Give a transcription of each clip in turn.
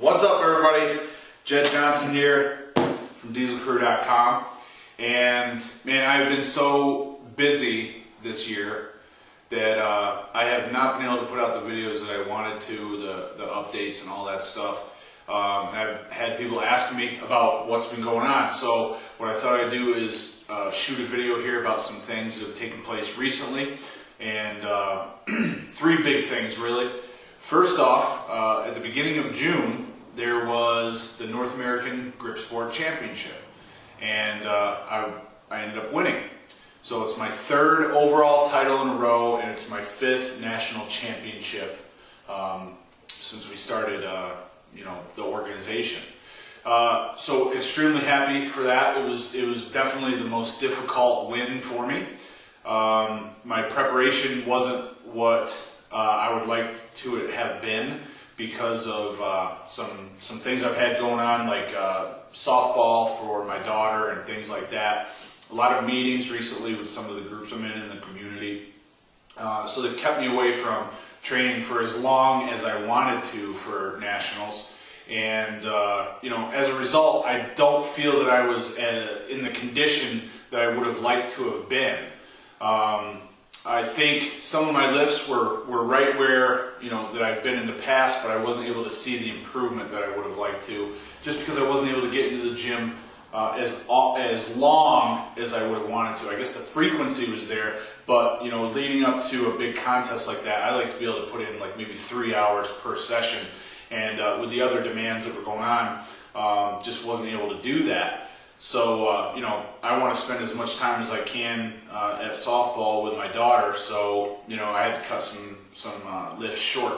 What's up, everybody? Jedd Johnson here from dieselcrew.com, and man, I've been so busy this year that I have not been able to put out the videos that I wanted to, the updates and all that stuff. And I've had people asking me about what's been going on, so what I thought I'd do is shoot a video here about some things that have taken place recently, and three big things really. First off, at the beginning of June, there was the North American Grip Sport Championship, and I ended up winning. So it's my third overall title in a row, and it's my fifth national championship since we started, the organization. So extremely happy for that. It was definitely the most difficult win for me. My preparation wasn't what I would like to have been because of some things I've had going on, like softball for my daughter and things like that. A lot of meetings recently with some of the groups I'm in the community. So they've kept me away from training for as long as I wanted to for nationals. And as a result, I don't feel that I was in the condition that I would have liked to have been. I think some of my lifts were right where that I've been in the past, but I wasn't able to see the improvement that I would have liked to, just because I wasn't able to get into the gym as long as I would have wanted to. I guess the frequency was there, but leading up to a big contest like that, I like to be able to put in like maybe 3 hours per session, and with the other demands that were going on, just wasn't able to do that. So, I want to spend as much time as I can at softball with my daughter, so, I had to cut some lifts short.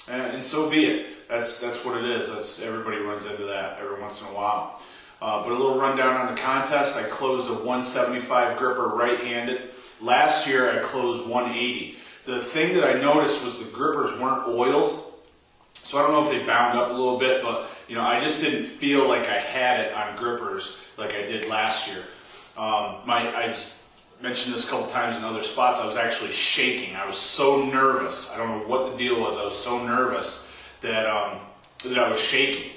And so be it. That's what it is. Everybody runs into that every once in a while. But a little rundown on the contest. I closed a 175 gripper right-handed. Last year, I closed 180. The thing that I noticed was the grippers weren't oiled. So I don't know if they bound up a little bit, but I just didn't feel like I had it on grippers like I did last year. I've mentioned this a couple times in other spots. I was actually shaking. I was so nervous. I don't know what the deal was. I was so nervous that I was shaking.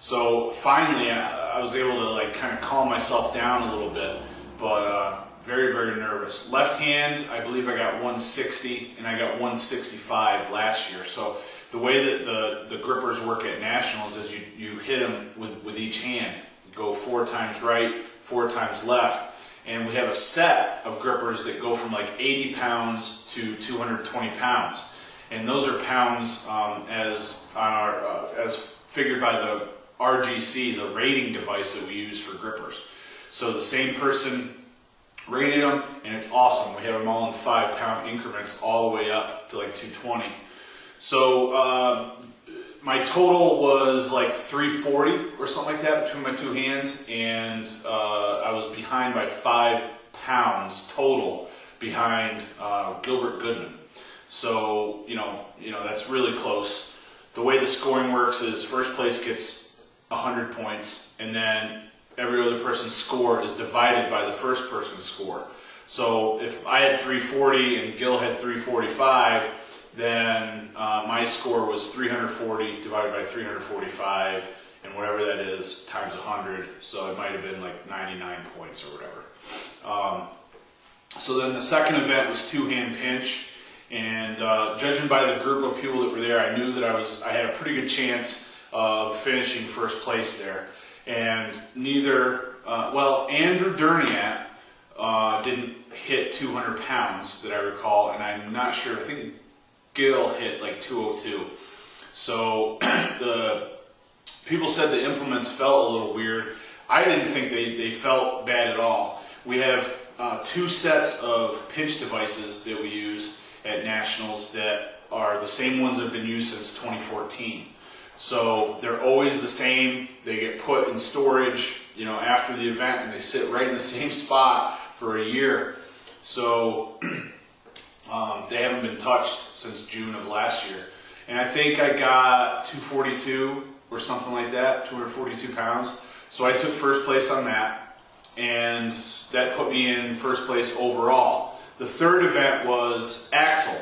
So finally, I was able to kind of calm myself down a little bit, but very, very nervous. Left hand, I believe I got 160, and I got 165 last year. So the way that the grippers work at nationals is you hit them with each hand. You go 4 times right, 4 times left, and we have a set of grippers that go from like 80 pounds to 220 pounds, and those are pounds as figured by the RGC, the rating device that we use for grippers. So the same person rated them, and it's awesome. We have them all in 5-pound increments all the way up to like 220. So my total was like 340 or something like that between my 2 hands, and I was behind by 5 pounds total behind Gilbert Goodman. So that's really close. The way the scoring works is first place gets 100 points, and then every other person's score is divided by the first person's score. So if I had 340 and Gil had 345, then my score was 340 divided by 345, and whatever that is times 100, so it might have been like 99 points or whatever. So then the second event was 2-hand pinch, and judging by the group of people that were there, I knew that I had a pretty good chance of finishing first place there. And Andrew Derniat didn't hit 200 pounds that I recall, and I'm not sure, I think Gil hit like 202. So the people said the implements felt a little weird. I didn't think they felt bad at all. We have 2 sets of pinch devices that we use at nationals that are the same ones that have been used since 2014. So they're always the same. They get put in storage, after the event, and they sit right in the same spot for a year. So they haven't been touched since June of last year. And I think I got 242 or something like that, 242 pounds. So I took first place on that, and that put me in first place overall. The third event was axle,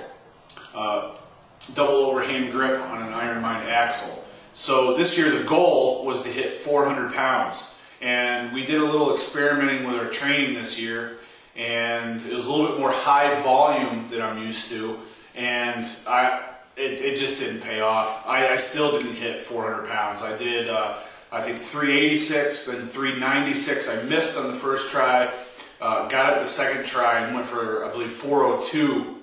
double overhand grip on an Iron Mind axle. So this year the goal was to hit 400 pounds. And we did a little experimenting with our training this year, and it was a little bit more high volume than I'm used to, and it just didn't pay off. I still didn't hit 400 pounds. I did, I think 386, then 396. I missed on the first try, got it the second try, and went for, I believe, 402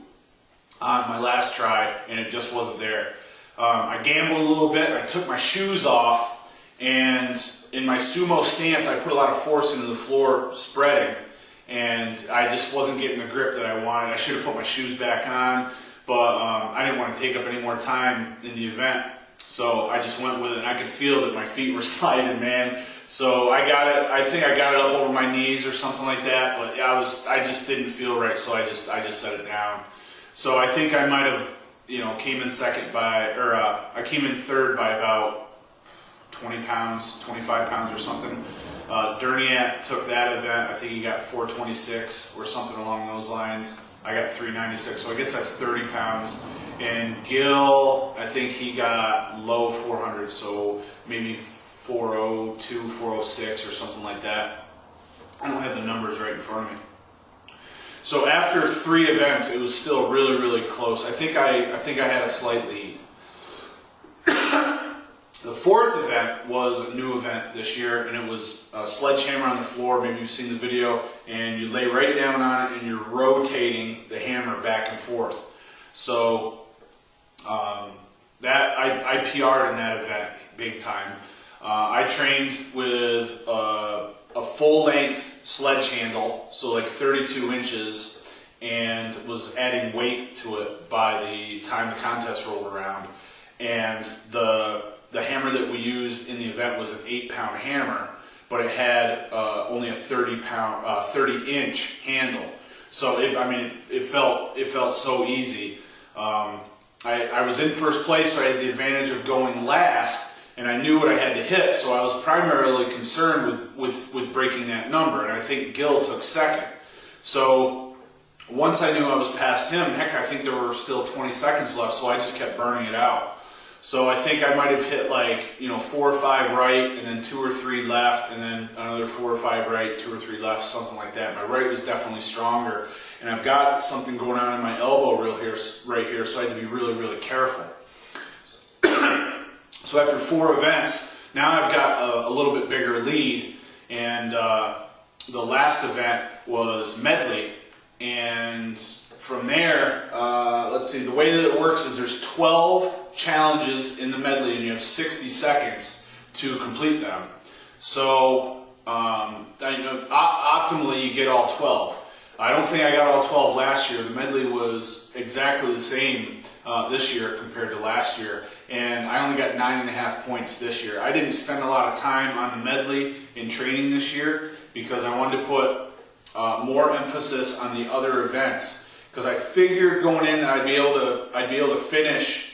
on my last try, and it just wasn't there. I gambled a little bit. I took my shoes off, and in my sumo stance, I put a lot of force into the floor spreading, and I just wasn't getting the grip that I wanted. I should have put my shoes back on, but I didn't want to take up any more time in the event, so I just went with it, and I could feel that my feet were sliding, man. So I got it. I think I got it up over my knees or something like that, but I just didn't feel right, so I just set it down. So I think I might have, came in second by, or I came in third by about 20 pounds, 25 pounds or something. Derniat took that event. I think he got 426 or something along those lines. I got 396, so I guess that's 30 pounds. And Gil, I think he got low 400, so maybe 402, 406 or something like that. I don't have the numbers right in front of me. So after 3 events, it was still really, really close. I think I had a slight lead. The 4th event was a new event this year, and it was a sledgehammer on the floor. Maybe you've seen the video, and you lay right down on it, and you're rotating the hammer back and forth. So that I PR'd in that event big time. I trained with a full-length sledge handle, so like 32 inches, and was adding weight to it by the time the contest rolled around. And the hammer that we used in the event was an 8-pound hammer, but it had only a 30-inch handle. So it felt so easy. I was in first place, so I had the advantage of going last, and I knew what I had to hit. So I was primarily concerned with breaking that number, and I think Gil took second. So once I knew I was past him, heck, I think there were still 20 seconds left, so I just kept burning it out. So I think I might have hit like 4 or 5 right, and then 2 or 3 left, and then another 4 or 5 right, 2 or 3 left, something like that. My right was definitely stronger, and I've got something going on in my elbow right here, so I had to be really, really careful. So after 4 events, now I've got a little bit bigger lead, and the last event was medley, and from there, let's see, the way that it works is there's 12 challenges in the medley, and you have 60 seconds to complete them. So optimally you get all 12. I don't think I got all 12 last year. The medley was exactly the same this year compared to last year, and I only got 9.5 points this year. I didn't spend a lot of time on the medley in training this year because I wanted to put more emphasis on the other events, because I figured going in that I'd be able to finish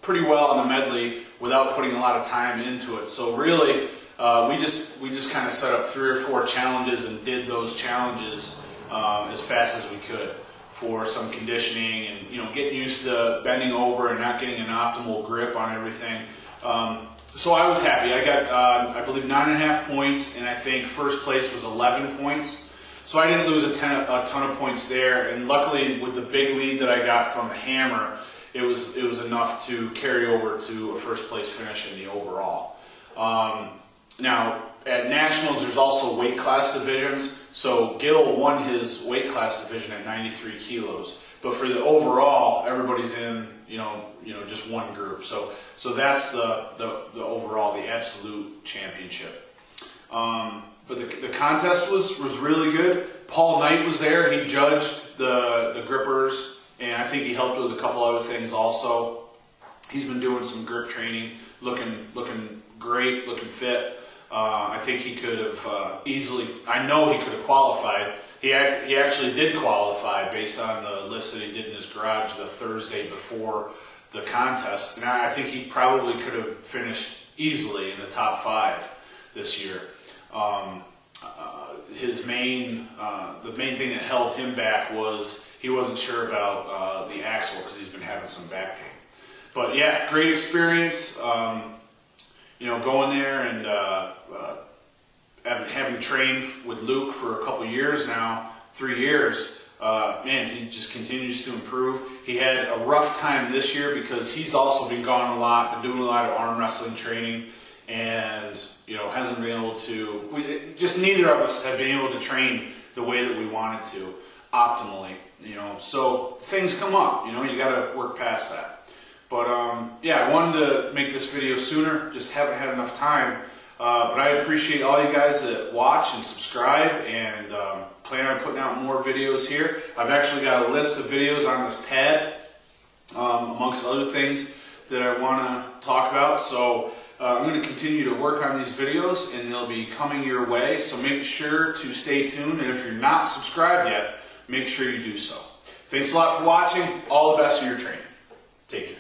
pretty well on the medley without putting a lot of time into it. So really, we just kind of set up 3 or 4 challenges and did those challenges as fast as we could for some conditioning and getting used to bending over and not getting an optimal grip on everything. So I was happy. I got I believe 9.5 points, and I think first place was 11 points. So I didn't lose a ton of points there, and luckily with the big lead that I got from the hammer, it was enough to carry over to a first place finish in the overall. Now at nationals, there's also weight class divisions. So Gil won his weight class division at 93 kilos, but for the overall, everybody's in just one group. So that's the overall, the absolute championship. But the contest was really good. Paul Knight was there. He judged the grippers, and I think he helped with a couple other things also. He's been doing some grip training, looking great, looking fit. I think he could have easily, I know he could have qualified. He actually did qualify based on the lifts that he did in his garage the Thursday before the contest. And I think he probably could have finished easily in the top 5 this year. The main thing that held him back was he wasn't sure about the axle because he's been having some back pain. But yeah, great experience. You know, going there and having trained with Luke for a couple years now, 3 years, man, he just continues to improve. He had a rough time this year because he's also been gone a lot, been doing a lot of arm wrestling training, and you know, hasn't been able to, just neither of us have been able to train the way that we wanted to, optimally, you know. So things come up, you know, you got to work past that. But yeah, I wanted to make this video sooner, just haven't had enough time. But I appreciate all you guys that watch and subscribe, and plan on putting out more videos here. I've actually got a list of videos on this pad, amongst other things that I want to talk about. So I'm going to continue to work on these videos, and they'll be coming your way. So make sure to stay tuned, and if you're not subscribed yet, make sure you do so. Thanks a lot for watching. All the best in your training. Take care.